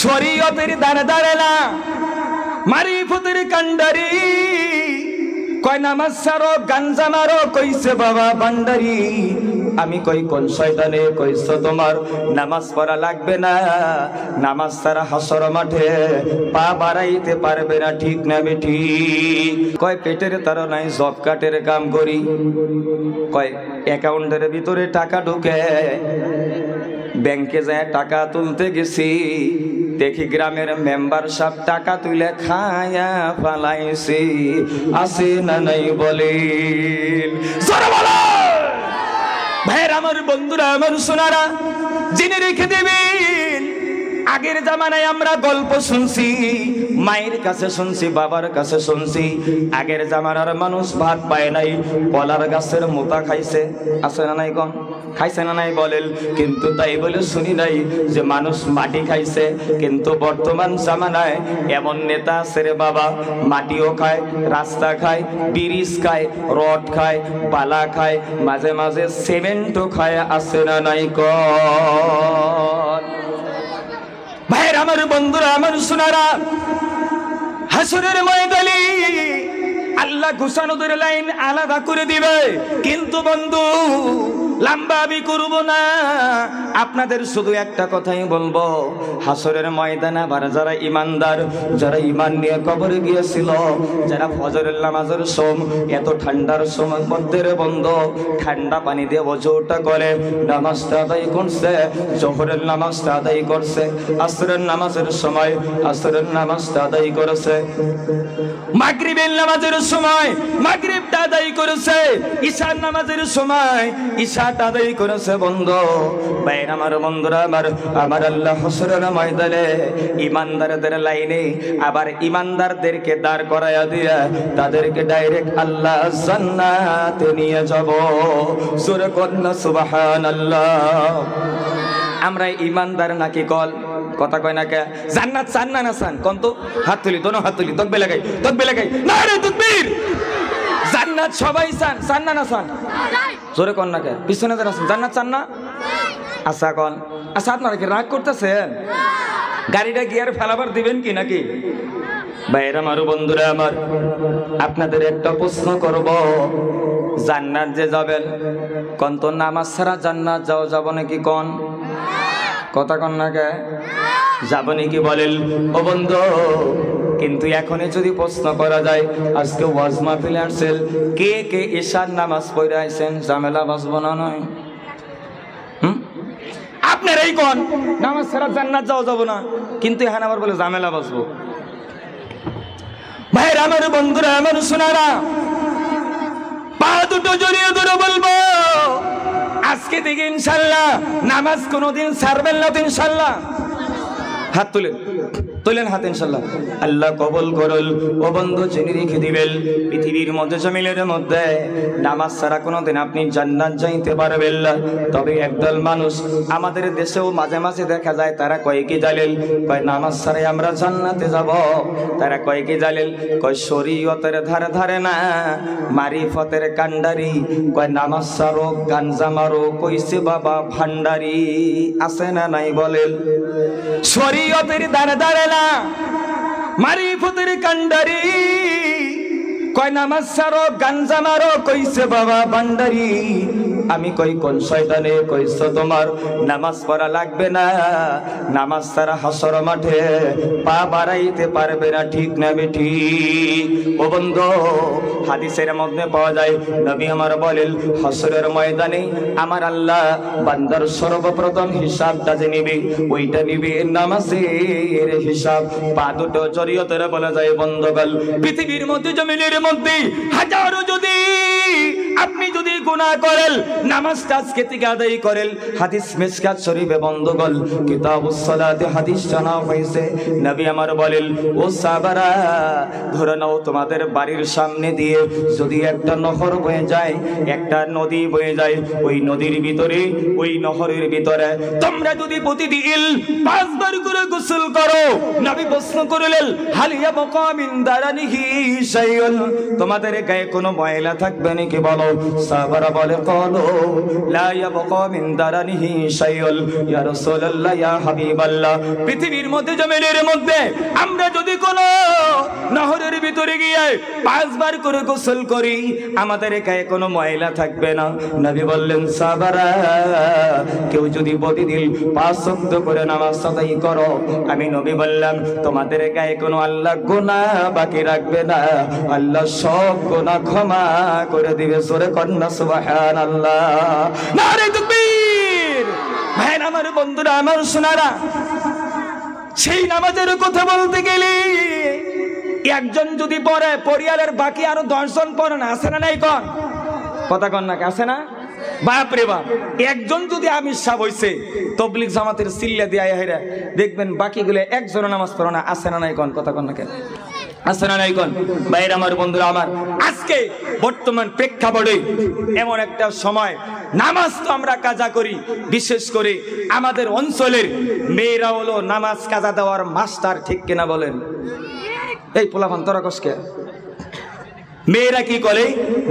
শরীয়তের দ্বারে দাঁড়ে না, মারিফতের কান্ডারি। কয় নামাজ ছাড়ো গাঞ্জা মারো, কইছে বাবা ভান্ডারি। আমি কই কোন শয়তানে কইছো তোমার নামাজ পড়া লাগবে না, নামাজ ছাড়া হাসর মাঠে পা বাড়াইতে পারবে না, ঠিক না বেঠি? কয় পেটের তাড়নায় জব কাটের কাম করি, কয় অ্যাকাউন্টের ভিতরে টাকা ঢুকে, ব্যাংকে যায় টাকা তুলতে গেছি, দেখি গ্রামের মেম্বার সব টাকা তুলে খায়া ফালাইছি। আছে না নাই বলেন? ভাইয়ের আমার, বন্ধুরা আমার, সোনারা, জেনে রেখে দেবেন, আগের জামানায় আমরা গল্প শুনছি, মায়ের কাছে শুনছি, বাবার কাছে শুনছি, আগের জামানার মানুষ ভাত পায় নাই, কলার গাছের মোতা খাইছে। আছে না নাই? কোন খাইছে না নাই বলেন? কিন্তু তাই বলে শুনি নাই যে মানুষ মাটি খাইছে। কিন্তু বর্তমান জামানায় এমন নেতা আছে রে বাবা, মাটিও খায়, রাস্তা খায়, ব্রিজ খায়, রড খায়, বালা খায়, মাঝে মাঝে সিমেন্টও খায়। আছে না নাই? কোন ভাইয়ের আমার, বন্ধুরা আমার, সোনারা, হাসরের ময়দানে আল্লাহ ঘোষণাদের লাইন আলাদা করে দিবে। কিন্তু বন্ধু, লম্বা আমি করব না, আপনাদের শুধু একটা কথাই বলবো, হাসরের ময়দানে আবার যারা ইমানদার, যারা ইমান নিয়ে কবরে গিয়েছিল, যারা ফজরের নামাজের এত ঠান্ডার সময় মধ্যে বন্ধ ঠান্ডা পানি দিয়ে ওযুটা করে নামাজটা আদায় করছে, জোহরের নামাজটা আদায় করছে, আসরের নামাজের সময় আসরের নামাজটা আদায় করেছে, মাগরিবের নামাজের সময় মাগরিবটা আদায় করেছে, ঈশার নামাজের সময় ঈশাটা আদায় করেছে। বন্ধু ভাইরা আমার, বন্ধুরা আমার, আমার আল্লাহ হাসরের ময়দানে ইমানদারদের লাইনে আবার ইমানদারদেরকে দাঁড় করায়া দিয়া তাদেরকে ডাইরেক্ট আল্লাহ জান্নাতে নিয়ে যাব। সূরা কন্যা সুবহানাল্লাহ। আমরা ইমানদার নাকি কল কথা কয় না কে? জান্নাত চান না না চান? কোন তো হাত তুলি, দোনো হাত তুলি, তকবে লাগাই, তকবে লাগাই, নারে তাকবীর। জান্নাত সবাই চান, চান না না চান? জোরে কোন না কে? পিছনে যারা আছেন জান্নাত চান না? আচ্ছা কোন? আচ্ছা আপনারা কি রাগ করতেছেন? গাড়িটা গিয়ার ফেলাবার দিবেন কি নাকি? ভাইরা আমার, বন্ধুরা আমার, আপনাদের একটা প্রশ্ন করব, জান্নাত যে যাবেন, কোন তো নামাজ ছাড়া জান্নাত যাও যাব নাকি? কোন কথা কন না কে? যাব নাকি বলেন? ও বন্ধু, কিন্তু এখনই যদি প্রশ্ন করা যায়, আজকে ওয়াজ মাহফিলে আসছেন, কে কে ঈশার নামাজ পড়ে আইছেন? ঝামেলা বাঁচব না নয়? আপনারাই কোন নামাজ ছাড়া জান্নাত যাওয়া যাব না, কিন্তু এখানে আবার বলে ঝামেলা বাঁচবো। ভাইরা আমার, বন্ধুরা আমার, সোনারা, পা দুটো জড়িয়ে ধরে বলবো, আজকে থেকে ইনশাল্লাহ নামাজ কোনোদিন ছাড়বেন না তো ইনশাল্লাহ? হাত তুলেন, তুলেন হাত ইনশাল্লাহ। আল্লাহ কবুল করুন। ও বন্ধু, জেনে রেখে দিবেন, পৃথিবীর মধ্যে জমিনের মধ্যে নামাজ ছাড়া কোনোদিন আপনি জান্নাত যাইতে পারবেন না। তবে একদল মানুষ আমাদের দেশেও মাঝে মাঝে দেখা যায়, তারা কয় কি জানেন? কয় নামাজ ছাড়াই আমরা জান্নাতে যাব। তারা কয় কি জানেন? কয় শরীয়তের ধারে ধারে না, মারিফতের কান্ডারি। কয় নামাজ ছাড়ো গাঞ্জা মারো, কইছে বাবা ভান্ডারি। আছে না নাই বলেন? শরীয়তের ধারে ধারে না, মারিফতের কান্ডারি। কয় নামাজ ছাড়ো গাঞ্জা মারো, কইছে বাবা ভান্ডারি। আমি কই কোন শয়তানে কইছো তোমার নামাজ পড়া লাগবে না, নামাজ ছাড়া হাসর মাঠে পা বাড়াইতে পারবে না, ঠিক না বেঠি? ও বন্ধু, হাদিসের মধ্যে পাওয়া যায়, নবী আমার বলেন, হাসরের ময়দানে আমার আল্লাহ বান্দার সর্বপ্রথম হিসাবটা যে নিবে, ওইটা নিবে নামাজের হিসাব। পা দুটো শরীয়তের বলা যায় বন্ধগণ, পৃথিবীর মধ্যে জমিনের মধ্যে হাজারো যদি আপনি যদি গুনাহ করেন, নামাজটা আজকে থেকে আদায় করেন। হাদিস মিশকাত শরীফে বন্ধগণ, কিতাবুস সালাতে হাদিস জানা হয়েছে, নবী আমার বলেন, ও সাহাবারা, ধরে নাও তোমাদের বাড়ির সামনে দিয়ে যদি একটা নহর বয়ে যায়, একটা নদী বয়ে যায়, ওই নদীর ভিতরে, ওই নহরের ভিতরে তোমরা যদি প্রতিদিন 5 বার করে গোসল করো। নবী প্রশ্ন করলেন হাল ইয়াবকা মিন দারানিহি শাইউন, তোমাদের গায়ে কোনো ময়লা থাকবে নাকি বলো। সাহাবারা বলে ক্বালু লা ইয়াবকা মিন দারানিহি শাইউন ইয়া রাসূলুল্লাহ ইয়া হাবিবাল্লাহ। পৃথিবীর মধ্যে জমিনের মধ্যে আমরা যদি কোনো নহরের ভিতরে গিয়ে 5 বার করে গোসল করি আমাদের গায়ে কোনো ময়লা থাকবে না। নবী বললেন সাহাবারা কেউ যদি প্রতিদিন 5 ওয়াক্ত করে নামাজ আদায় করো, আমি নবী বললাম তোমাদের গায়ে কোনো আল্লাহ গুনাহ বাকি রাখবে না, আল্লাহ সব গুনাহ ক্ষমা করে দিবে। জোরে কন্না সুবহানাল্লাহ, নারে তাকবীর। ভাই আমার বন্ধুরা, আমার সোনারা, সেই নামাজের কথা বলতে গেলে একজন যদি পড়ে পরিবারের বাকি আরো 10 জন পড়ে না, আছে না নাই? কোন কথা কন না, আছে না? বাপরে বাপ, একজন যদি আমির সাহেব হইছে তবলিগ জামাতের সিল্লা দিয়ে আইরা দেখবেন বাকিগুলো একজন নামাজ পড়ে না, আছে না নাই? কোন কথা কন না, কেন আছে না নাই? কোন ভাইরা আমার বন্ধুরা আমার, আজকে বর্তমান প্রেক্ষাপটে এমন একটা সময় নামাজ তো আমরা কাজা করি, বিশেষ করে আমাদের অঞ্চলের মেয়েরা হলো নামাজ কাজা দেওয়ার মাস্টার, ঠিক কিনা বলেন? এই পোলাপান তোরা কসকে মেয়েরা কি করে?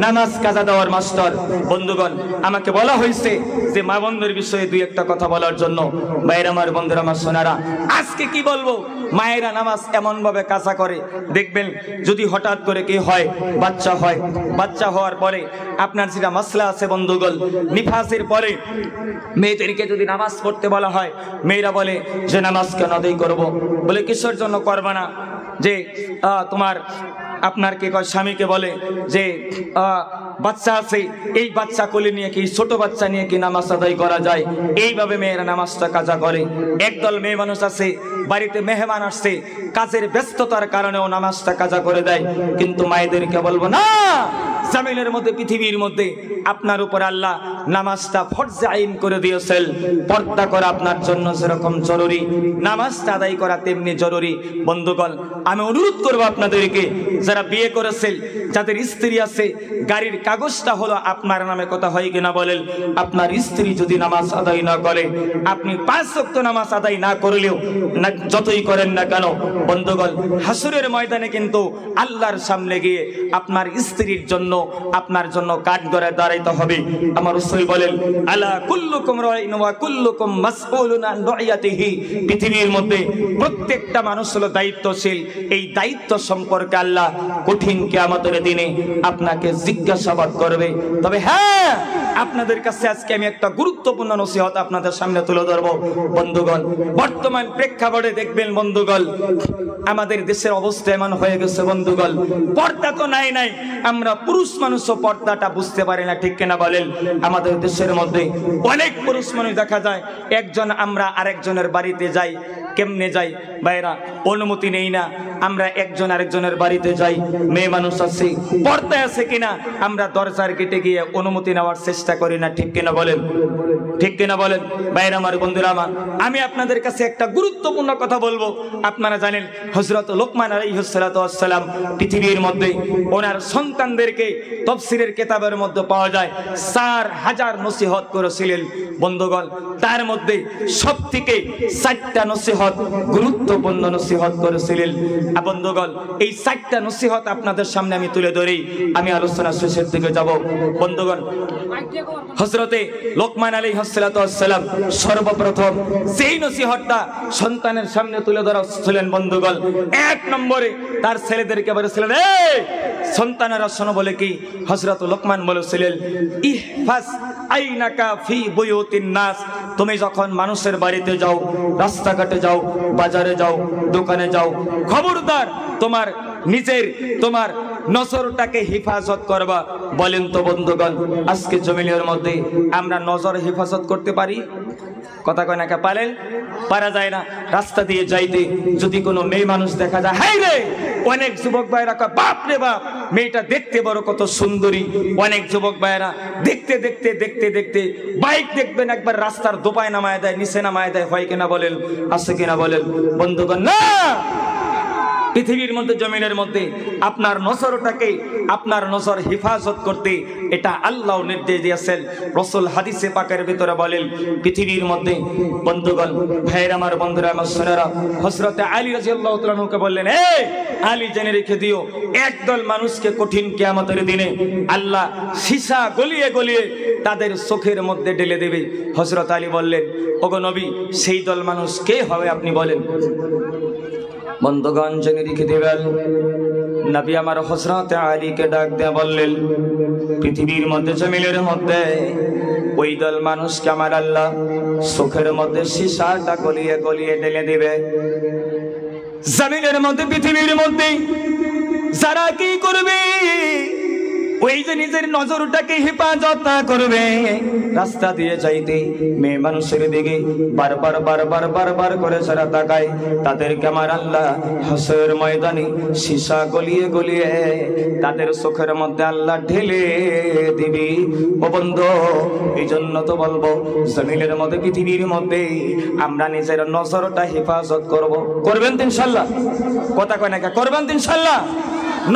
নামাজ কাজা দেওয়ার মাস্টার। বন্ধুগণ, আমাকে বলা হয়েছে যে মা বন্ধুর বিষয়ে দুই একটা কথা বলার জন্য। ভাইরা আমার বন্ধুরা আমার সোনারা, আজকে কি বলবো, মায়েরা নামাজ এমন ভাবে কাজা করে দেখবেন যদি হঠাৎ করে কি হয়, বাচ্চা হয়, বাচ্চা হওয়ার পরে আপনার যেটা মাসলা আছে বন্ধুগণ, নিফাসের পরে মেয়েদেরকে যদি নামাজ পড়তে বলা হয়, মেয়েরা বলে যে নামাজ কেন আদায় করবো? বলে কিসের জন্য করবা না? যে তোমার আপনার কে কয় স্বামীকে বলে যে বাচ্চা আছে, এই বাচ্চা কোলে নিয়ে কি, ছোট বাচ্চা নিয়ে কি নামাজ আদায় করা যায়? এইভাবে মেয়েরা নামাজটা কাজা করে। একদল মেয়ে মানুষ আছে বাড়িতে মেহমান আসছে, কাজের ব্যস্ততার কারণেও নামাজটা কাজা করে দেয়। কিন্তু মায়েদেরকে বলবো না, জামিনের মধ্যে পৃথিবীর মধ্যে আপনার উপর আল্লাহ নামাজটা ফরজে আইন করে দিয়েছেন। পর্দা করা আপনার জন্য যেরকম জরুরি, নামাজটা আদায় করা তেমনি জরুরি। বন্ধুগণ, আমি অনুরোধ করবো আপনাদেরকে, যারা বিয়ে করেছেন, যাদের স্ত্রী আছে, গাড়ির কাগজটা হলো আপনার নামে, কথা হয় কিনা বলেন? আপনার স্ত্রী যদি নামাজ আদায় না করে, আপনি 5 ওয়াক্ত নামাজ আদায় না করলেও যতই করেন না কেন বন্ধুগণ, হাসরের ময়দানে কিন্তু আল্লাহর সামনে গিয়ে আপনার স্ত্রীর জন্য, আপনার জন্য কাঠ গড়ায় দাঁড়াইতে হবে। আমার রাসূল বলেন আলা কুল্লুকুম রাইন ওয়া কুল্লুকুম মাসউলুন আন রাইয়াতিহি। পৃথিবীর মধ্যে প্রত্যেকটা মানুষ হলো দায়িত্বশীল। এই দায়িত্ব সম্পর্কে আল্লাহ কঠিন কিয়ামতের দিনে আপনাকে জিজ্ঞাসাবাদ করবে। তবে হ্যাঁ, আপনাদের কাছে আজকে আমি একটা গুরুত্বপূর্ণ নসিহত আপনাদের সামনে তুলে ধরবো। বন্ধুগণ, বর্তমান প্রেক্ষাপটে দেখবেন বন্ধুগণ, আমাদের দেশের অবস্থা এমন হয়ে গেছে বন্ধুগণ, পর্দা তো নাই, আমরা পুরুষ মানুষও পর্দাটা বুঝতে পারি না, ঠিক কিনা বলেন? আমাদের দেশের মধ্যে অনেক পুরুষ মানুষ দেখা যায়, একজন আমরা আরেকজনের বাড়িতে যাই, কেমনে যাই ভাইরা? অনুমতি নেই না, আমরা একজন আরেকজনের বাড়িতে যাই। মেয়ে মানুষ আছে, পর্দা আছে কিনা আমরা দরজার গেটে গিয়ে অনুমতি নেওয়ার চেষ্টা করি না, ঠিক কিনা বলেন? ঠিক কিনা বলেন ভাইরা আমার বন্ধুরা আমার? আমি আপনাদের কাছে একটা গুরুত্বপূর্ণ কথা বলবো। আপনারা জানেন হযরত লোকমান আলাইহিস সালাতু ওয়াস সালাম পৃথিবীর মধ্যে ওনার সন্তানদেরকে তাফসীরের কিতাবের মধ্যে পাওয়া যায় 4000 নসিহত করেছিলেন বন্ধুগণ। তার মধ্যে সবথেকে 4টা নসিহত, গুরুত্বপূর্ণ নসিহত করেছিলেন বন্ধুগণ। এই 4টা নসিহত আপনাদের সামনে আমি তুলে ধরি, আমি আলোচনা শেষের দিকে যাব। বন্ধুগণ, হযরতে লোকমান আলাইহিস সালাতু ওয়াস সালাম সর্বপ্রথম সেই নসিহতটা সন্তানের সামনে তুলে ধরেছিলেন বন্ধুগণ। 1 নম্বরে তার ছেলেদেরকে বলেছিলেন, এই সন্তানেরা শোনো, বলে কি হযরত লোকমান বলেছিলেন, ইহফাজ আইনাকা ফি বুয়ুতিন নাস। তুমি যখন মানুষের বাড়িতে যাও, রাস্তাঘাটে যাও, বাজারে যাও, দোকানে যাও, খবরদার তোমার নিজের তোমার নজরটাকে হেফাজত করবা। বলেন তো বন্ধুগণ, আজকে জমিনের মধ্যে আমরা নজর হেফাজত করতে পারি? কথা কয় না, কে পারেন? পারা যায় না। রাস্তা দিয়ে যাইতে যদি কোনো মেয়ে মানুষ দেখা যায়, হাই রে, অনেক যুবক ভাইরা কয় বাপ রে বাপ, মেয়েটা দেখতে বড় কত সুন্দরী। অনেক যুবক ভাইরা দেখতে দেখতে দেখতে দেখতে বাইক দেখবেন একবার রাস্তার দোপায় নামায় দেয়, নিচে নামায় দেয়, হয় কিনা বলেন? আছে কিনা বলেন বন্ধুগণ? না, পৃথিবীর মধ্যে জমিনের মধ্যে আপনার নজরটাকে আপনার নজর হেফাজত করতে এটা আল্লাহ নির্দেশ দিয়েছেন। রাসূল হাদিসে পাকের ভিতরে বলেন পৃথিবীর মধ্যে বন্ধুগণ ভাইয়ের আমার বন্ধুরা আমার সোনারা হযরত আলী রাদিয়াল্লাহু তাআলা কে বললেন এই আলী জেনে রেখে দিও একদল মানুষকে কঠিন কিয়ামতের দিনে আল্লাহ সীসা গলিয়ে গলিয়ে তাদের চোখের মধ্যে ঢেলে দেবে। হযরত আলী বললেন ওগো নবী সেই দল মানুষ কে হবে আপনি বলেন। বন্ধুগণ জেনে রেখে দেবেন নবী আমার হযরত আলীকে ডাক দিয়ে বললেন পৃথিবীর মধ্যে জমিনের মধ্যে ওই দল মানুষকে আমার আল্লাহ চোখের মধ্যে সীসাটা গলিয়ে গলিয়ে ঢেলে দেবে। জমিনের মধ্যে পৃথিবীর মধ্যে যারা কি করবে ওই যে নিজের নজরটাকে হেফাজত না করবে রাস্তা দিয়ে যাইতে মেয়ে মানুষের দিকে বারবার বারবার বারবার করে যারা তাকায় তাদেরকে আমার আল্লাহ হাসরের ময়দানে সীসা গলিয়ে গলিয়ে তাদের চোখের মধ্যে আল্লাহ ঢেলে দিবি। ও বন্ধু এই জন্য তো বলবো জমিনের মধ্যে পৃথিবীর মধ্যে আমরা নিজের নজরটা হেফাজত করব। করবেন তো ইনশাআল্লাহ? কথা কয় না করবেন তো ইনশাআল্লাহ?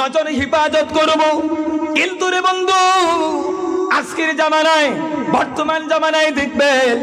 নজর হেফাজত করব। কিন্তু রে বন্ধু আজকের জামানায় বর্তমান জামানায় দেখবেন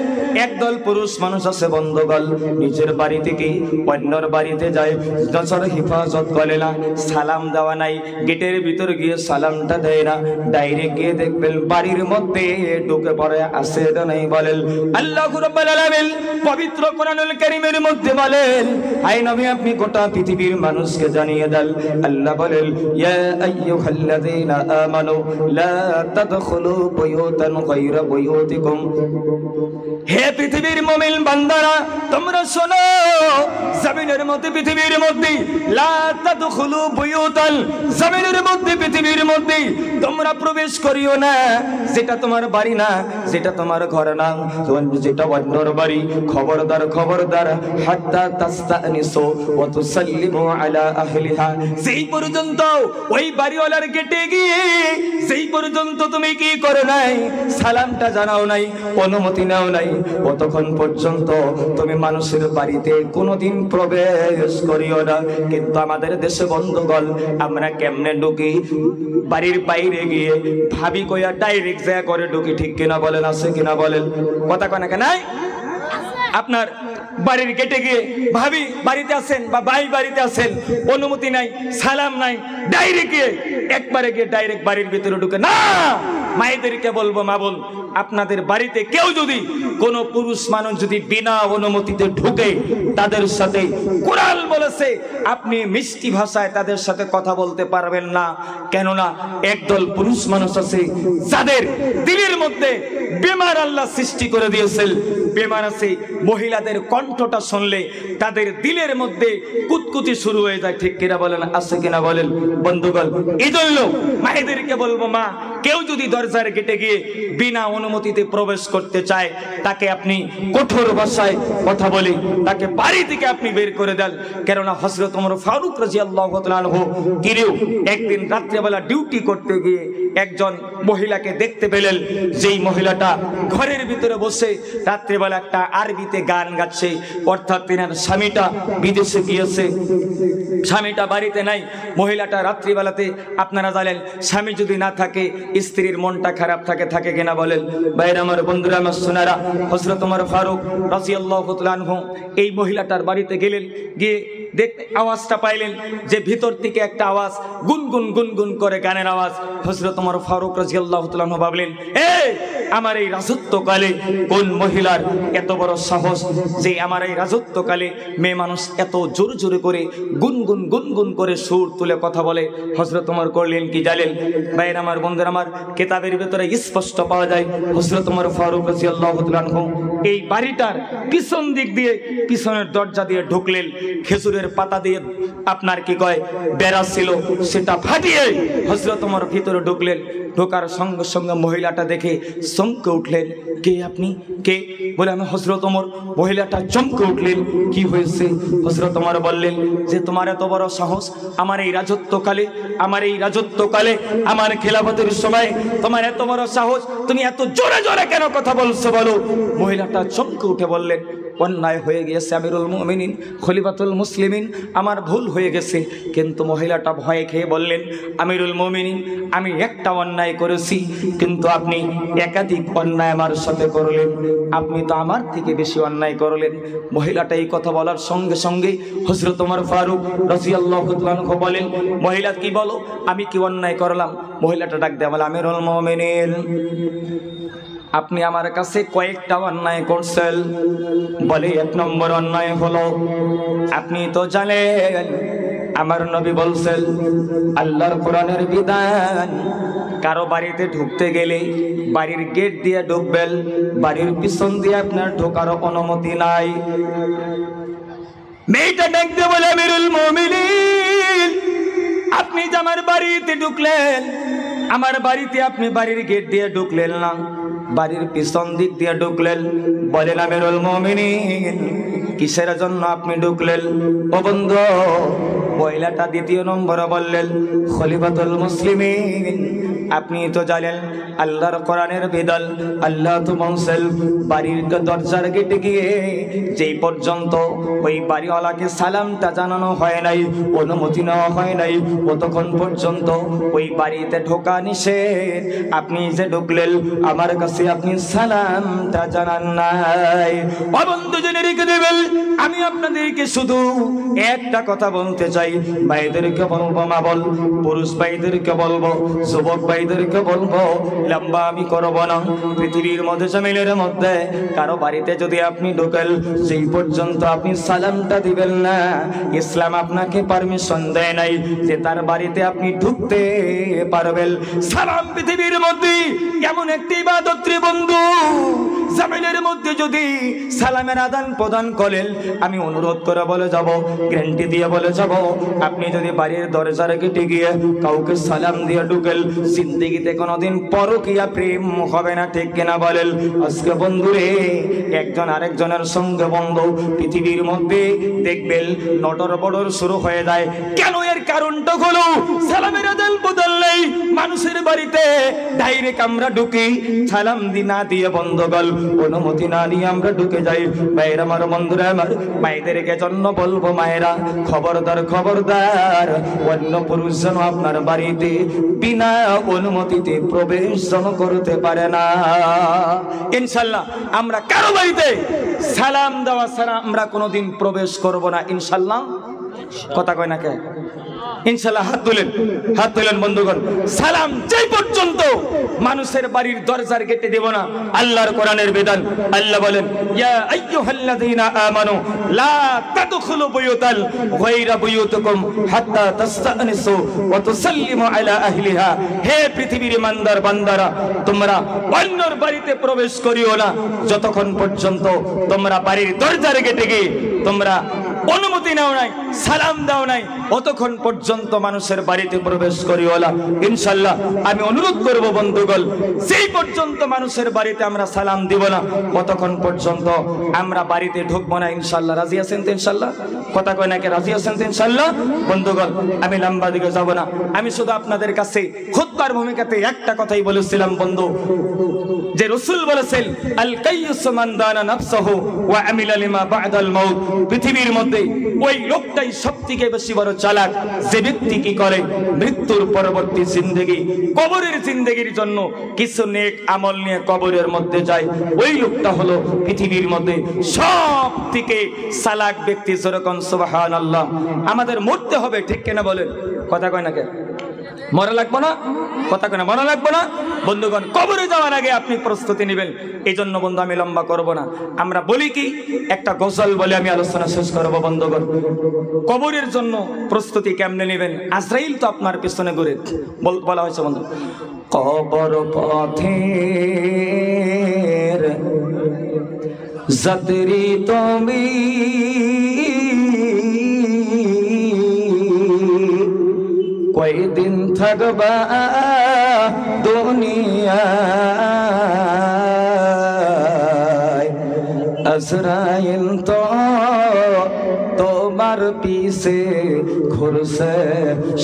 একদল পুরুষ মানুষ আছে বন্ধুগণ নিজের বাড়ি থেকে অন্যর বাড়িতে যায় নজর হেফাজত করে না, সালাম দেওয়া নাই, গেটের ভিতর গিয়ে সালামটা দেয় না, ডাইরেক্ট গিয়ে দেখবেন বাড়ির মধ্যে ঢুকে পড়ে আছে এটা নাই বলেন। আল্লাহ রাব্বুল আলামিন পবিত্র কোরআনুল কারীমের মধ্যে বলেন আই নবী আপনি গোটা পৃথিবীর মানুষকে জানিয়ে দেন আল্লাহ বলেন ইয়া আইয়ুহাল্লাযীনা আমানু লা তাদখুলু বুয়ুতান গায়রা বুয়ুতিকুম। হে পৃথিবীর মুমিন বান্দারা তোমরা শোনো জমিনের মধ্যে পৃথিবীর মধ্যে লা তাদখুলু বুয়ুতান জমিনের মধ্যে পৃথিবীর মধ্যে তোমরা প্রবেশ করিও না যেটা তোমার বাড়ি না, যেটা তোমার ঘর না, যেটা অন্যর বাড়ি। খবরদার খবরদার হাত্তা তাস্তানিসু ওয়া তুসাল্লিমু আলা আহলিহা সেই পর্যন্ত ওই বাড়িওয়ালার গেটে গিয়ে সেই পর্যন্ত তুমি কি করো নাই সালামটা জানাও নাই, অনুমতি নাও নাই, ততক্ষণ পর্যন্ত তুমি মানুষের বাড়িতে কোনোদিন প্রবেশ করিও না। কিন্তু আমাদের দেশে বন্ধুগণ আমরা কেমনে ঢুকি বাড়ির বাইরে গিয়ে ভাবি কইয়া ডাইরেক্ট যা করে ঢুকি, ঠিক কিনা বলেন? আছে কিনা বলেন? কথা কয় না কেন? আপনার বাড়ির গেটে গিয়ে ভাবি বাড়িতে আছেন বা ভাই বাড়িতে আছেন, অনুমতি নাই, সালাম নাই, ডাইরেক্ট গিয়ে একবারে গিয়ে ডাইরেক্ট বাড়ির ভিতরে ঢুকে না। মায়েদেরকে বলবো মা বোন আপনাদের বাড়িতে কেউ যদি কোন পুরুষ মানুষ যদি বিনা অনুমতিতে ঢুকে তাদের সাথে কোরআন বলেছে আপনি মিষ্টি ভাষায় তাদের সাথে কথা বলতে পারবেন না। কেননা একদল পুরুষ মানুষ আছে যাদের দিলের মধ্যে বেমার আল্লাহ সৃষ্টি করে দিয়েছেন। বেমার আছে মহিলাদের কণ্ঠটা শুনলে তাদের দিলের মধ্যে কুতকুতি শুরু হয়ে যায়, ঠিক কিনা বলেন? আছে কিনা বলেন বন্ধুগণ? এই জন্য মায়েদেরকে বলবো মা কেউ যদি দরজার গেটে গিয়ে বিনা অনুমতিতে প্রবেশ করতে চায় তাকে আপনি কঠোর ভাষায় কথা বলে তাকে বাড়ি থেকে আপনি বের করে দেন। কেননা হযরত ওমর ফারুক রাদিয়াল্লাহু তাআলা আনহু গিরেও একদিন রাত্রেবেলা ডিউটি করতে গিয়ে একজন মহিলাকে দেখতে পেলেন, যেই মহিলাটা ঘরের ভিতরে বসে রাত্রেবেলা একটা আরবিতে গান গাচ্ছে, অর্থাৎ তিনার স্বামীটা বিদেশে গিয়েছে, স্বামীটা বাড়িতে নাই। মহিলাটা রাত্রিবেলাতে আপনারা জানেন স্বামী যদি না থাকে স্ত্রীর মনটা খারাপ থাকে, থাকে কিনা বলেন? ভাইরা আমার বন্ধুরা আমার সোনারা হযরত ওমর ফারুক রাদিয়াল্লাহু তাআলা আনহু এই মহিলাটার বাড়িতে গেলেন, গিয়ে দেখতে আওয়াজটা পাইলেন যে ভিতর থেকে একটা আওয়াজ গুনগুন গুনগুন করে গানের আওয়াজ। হযরত ওমর ফারুক রাদিয়াল্লাহু তাআলা আনহু ভাবলেন আমার এই রাজত্বকালে কোন মহিলার এত বড় সাহস যে আমার এই রাজত্বকালে মেয়ে মানুষ এত জোরে জোরে করে গুনগুন গুনগুন করে সুর তুলে কথা বলে। হযরত ওমর করলেন কি জানেন ভাইরা আমার বন্ধুরা আমার, কিতাবের ভিতরে স্পষ্ট পাওয়া যায় হযরত ওমর ফারুক রাদিয়াল্লাহু তাআলা আনহু এই বাড়িটার পিছন দিক দিয়ে পিছনের দরজা দিয়ে ঢুকলেন, খেজুরের পাতা দিয়ে আপনার কি কয় বেড়া ছিল সেটা ফাটিয়ে হযরত ওমর ভিতরে ঢুকলেন। ঢোকার সঙ্গে সঙ্গে মহিলাটা দেখে চমকে উঠলেন, কে আপনি? কে? বলে আমি হযরত ওমর। মহিলাটা চমকে উঠলেন, কি হয়েছে? হযরত ওমর বললেন যে তোমার এত বড় সাহস আমার এই রাজত্বকালে, আমার এই রাজত্বকালে আমার খেলাফতের সময় তোমার এত বড় সাহস, তুমি এত জোরে জোরে কেন কথা বলছো বলো? মহিলাটা চমকে উঠে বললেন অন্যায় হয়ে গিয়েছে আমিরুল মুমিনিন খলিফাতুল মুসলিমিন, আমার ভুল হয়ে গেছে। কিন্তু মহিলাটা ভয়ে খেয়ে বললেন, আমিরুল মুমিনিন, আমি একটা অন্যায় করেছি, কিন্তু আপনি একাধিক অন্যায় আমার সাথে করলেন, আপনি তো আমার থেকে বেশি অন্যায় করলেন। মহিলাটা এই কথা বলার সঙ্গে সঙ্গে হযরত ওমর ফারুক রাদিয়াল্লাহু তাআলা আনহু বলেন, মহিলা কি বলো, আমি কি অন্যায় করলাম? মহিলাটা ডাক দেয়া বলে, আমিরুল মুমিনিন, আপনি আমার কাছে কয়েকটা অন্যায় করছেন। বলে, এক নম্বর অন্যায় হলো, আপনি তো জানেন আমার নবী বলছেন, আল্লাহর কোরআনের বিধান, কারো বাড়িতে ঢুকতে গেলে বাড়ির গেট দিয়ে ঢুকবেন, বাড়ির পিছন দিয়ে আপনার ঢোকার অনুমতি নাই। মেয়েটা ডাকতে বলে, আমিরুল মুমিনিন, আপনি যে আমার বাড়িতে ঢুকলেন, আমার বাড়িতে আপনি বাড়ির গেট দিয়ে ঢুকলেন না, বাড়ির পিছন দিক দিয়ে ঢুকলেন। বলেন, আমিরুল মুমিনিন, কিসের জন্য আপনি ঢুকলেন? ও বন্ধু, মহিলাটা দ্বিতীয় নম্বরে বললেন, খলিফাতুল মুসলিমিন, আপনি তো জানেন আল্লাহর কোরআনের বিধান, আল্লাহ তো বলছেন, বাড়ির দরজার গেটে গিয়ে যেই পর্যন্ত ওই বাড়িওয়ালাকে সালামটা জানানো হয় নাই, অনুমতি নেওয়া হয় নাই, ততক্ষণ পর্যন্ত ওই বাড়িতে ঢোকা নিষেধ। আপনি যে ঢুকলেন, আমার কাছে আপনি সালামটা জানান নাই। ও বন্ধু, জেনে রেখে দেবেন, আমি আপনাদেরকে শুধু একটা কথা বলতে চাই, ভাইদেরকে বলবো, মা বল, পুরুষ ভাইদেরকে বলবো, যুবক ভাইদেরকে বলবো, লম্বা আমি করবো না। পৃথিবীর মধ্যে জামিলের মধ্যে কারো বাড়িতে যদি আপনি ঢোকেন, সেই পর্যন্ত আপনি সালামটা দিবেন না। ইসলাম আপনাকে পারমিশন দেয় নাই যে তার বাড়িতে আপনি ঢুকতে পারবেন। সালাম পৃথিবীর মধ্যে এমন একটি ইবাদত রে বন্ধু, জামিলের মধ্যে যদি সালামের আদান প্রদান করেন, আমি অনুরোধ করে বলে যাব, গ্যারান্টি দিয়ে বলে যাব, আপনি যদি বাড়ির দরজার গেটে গিয়ে কাউকে সালাম দিয়ে ঢুকেন, জিন্দেগিতে কোনোদিন পরকীয়া প্রেম হবে না, ঠিক কিনা বলেন? আজকে বন্ধুরে, একজন আরেকজনের সঙ্গে বন্ধু পৃথিবীর মধ্যে দেখবেন নটর বড়র শুরু হয়ে যায়। কেন? এর কারণটা হলো সালামের আদান প্রদান নেই মানুষের বাড়িতে। ডাইরেক্ট আমরা ঢুকি, সালাম না দিয়ে বন্ধুগণ অনুমতি না নিয়ে আমরা ঢুকে যাই। ভাইয়ের আমার, বন্ধুরা আমার, মায়েদেরকে জন্য বলবো, মায়েরা খবরদার, খবরদার, অন্য পুরুষ যেন আপনার বাড়িতে বিনা অনুমতিতে প্রবেশ যেন করতে পারে না। ইনশাল্লাহ আমরা কারো বাড়িতে সালাম দেওয়া ছাড়া আমরা কোনোদিন প্রবেশ করব না, ইনশাল্লাহ। কথা কয় না কে? ইনশাল্লাহ। হাত তুলেন, হাত তুলেন বন্ধুগণ। সালাম যেই পর্যন্ত মানুষের বাড়ির দরজার গেটে দেব না, আল্লাহর কোরআনের বিধান। আল্লাহ বলেন, ইয়া আইয়ুহাল্লাযীনা আমানু লা তাদখুলু বুয়ুতাল গায়রা বুয়ুতিকুম হাত্তা তাস্তানিসু ওয়া তুসাল্লিমু আলা আহলিহা। হে পৃথিবীর ইমানদার বান্দারা, তোমরা অন্যর বাড়িতে প্রবেশ করিও না যতক্ষণ পর্যন্ত তোমরা বাড়ির দরজার গেটে গিয়ে তোমরা অনুমতি নাও নাই, সালাম দাও নাই, অতক্ষণ পর্যন্ত মানুষের বাড়িতে প্রবেশ করিও না। ইনশাআল্লাহ আমি অনুরোধ করব বন্ধুগণ, সেই পর্যন্ত মানুষের বাড়িতে আমরা সালাম দিব না, ততক্ষণ পর্যন্ত আমরা বাড়িতে ঢুকবো না। ইনশাআল্লাহ রাজি আছেন তো? ইনশাআল্লাহ। কথা কয় নাকি? রাজি আছেন তো? ইনশাআল্লাহ। বন্ধুগণ, আমি লম্বা দিকে যাব না, আমি শুধু আপনাদের কাছে খুতবার ভূমিকাতে একটা কথাই বলেছিলাম বন্ধু, যে রাসূল বলেছেন, আল কাইয়ুস মান দানা নাফসাহু ওয়া আমিলা লিমা বা'দাল মাউত। পৃথিবীর মধ্যে ওই লোকটাই সবথেকে বেশি বড় চালাক, যে ব্যক্তি কি করে মৃত্যুর পরবর্তী জিন্দেগি, কবরের জিন্দেগির জন্য কিছু নেক আমল নিয়ে কবরের মধ্যে যায়। ওই লোকটা হলো পৃথিবীর মধ্যে সবথেকে চালাক ব্যক্তি। যেরকম সুবহানাল্লাহ। আমাদের মরতে হবে, ঠিক কিনা বলেন? কথা কয় না কে? মরা লাগবো না? কথা কয় না? মরা লাগবো না? বন্ধুগণ, কবরে যাওয়ার আগে আপনি প্রস্তুতি নেবেন। এই জন্য বন্ধু আমি লম্বা করব না, আমরা বলি কি একটা গজল বলে আমি আলোচনা শেষ করব। বন্ধুগণ, কবরের জন্য প্রস্তুতি কেমনে নেবেন? আজরাইল তো আপনার পিছনে ঘুরে, বলা হয়েছে বন্ধু, কবর পথের যাত্রী তুমি, কয়দিন থাকবা দুনিয়ায়, আজরাইল তো তোমার পিছে ঘুরছে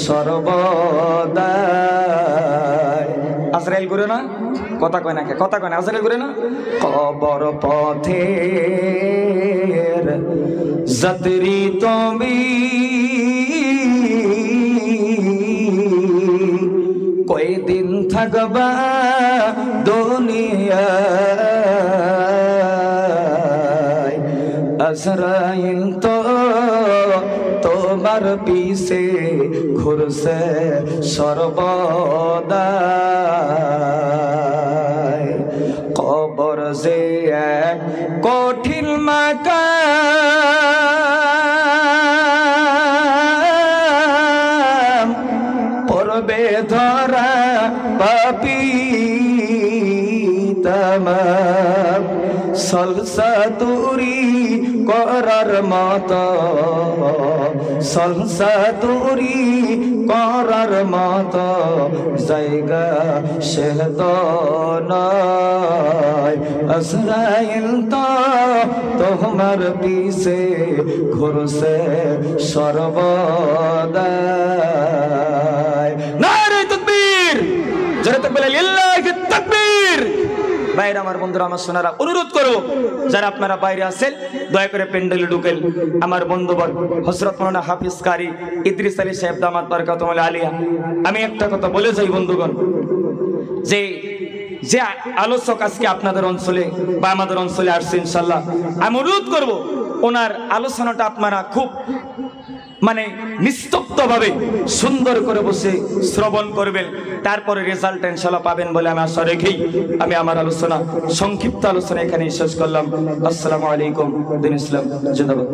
সর্বদা। আজরাইল ঘুরে না? কথা কয় না, কথা কয় না, আসলে করে না। কবর পথের যাত্রী তুমি, কয়দিন থাকবা দুনিয়ায়, আজরাইল তো তোমার পিছে ঘুরছে সর্বদা। কবর যে এক কঠিন মাকাম, পড়বে ধরা পাপী তামাম, সলসাতুরি করার মতো, সলসাতুরি করার মতো জায়গা সে তো নয়। আজরাইল তো তোমার পিছে ঘুরছে সর্বদা। নারে তাকবীর, জোরে তাকবীর, লিল্লাহি তাকবীর। বাইরে আমার বন্ধুরা, আমার সোনারা, অনুরোধ করবো যারা আপনারা বাইরে আছেন দয়া করে প্যান্ডেলে ঢুকেন। আমার বন্ধুবর হযরত মাওলানা হাফিজ কারি ইদ্রিস আলী সাহেব দামাত বারাকাতুহুল আলিয়া, আমি একটা কথা বলে যাই বন্ধুগণ, যে যে আলোচক আজকে আপনাদের অঞ্চলে বা আমাদের অঞ্চলে আসছে, ইনশাল্লাহ আমি অনুরোধ করব ওনার আলোচনাটা আপনারা খুব মানে নিস্তব্ধ ভাবে সুন্দর করে বসে শ্রবণ করবেন, তারপরে রেজাল্ট ইনশাআল্লাহ পাবেন বলে আমি আশা রেখেই আমি আমার আলোচনা, সংক্ষিপ্ত আলোচনা এখানেই শেষ করলাম। আসসালামু আলাইকুম। দিন ইসলাম জিন্দাবাদ।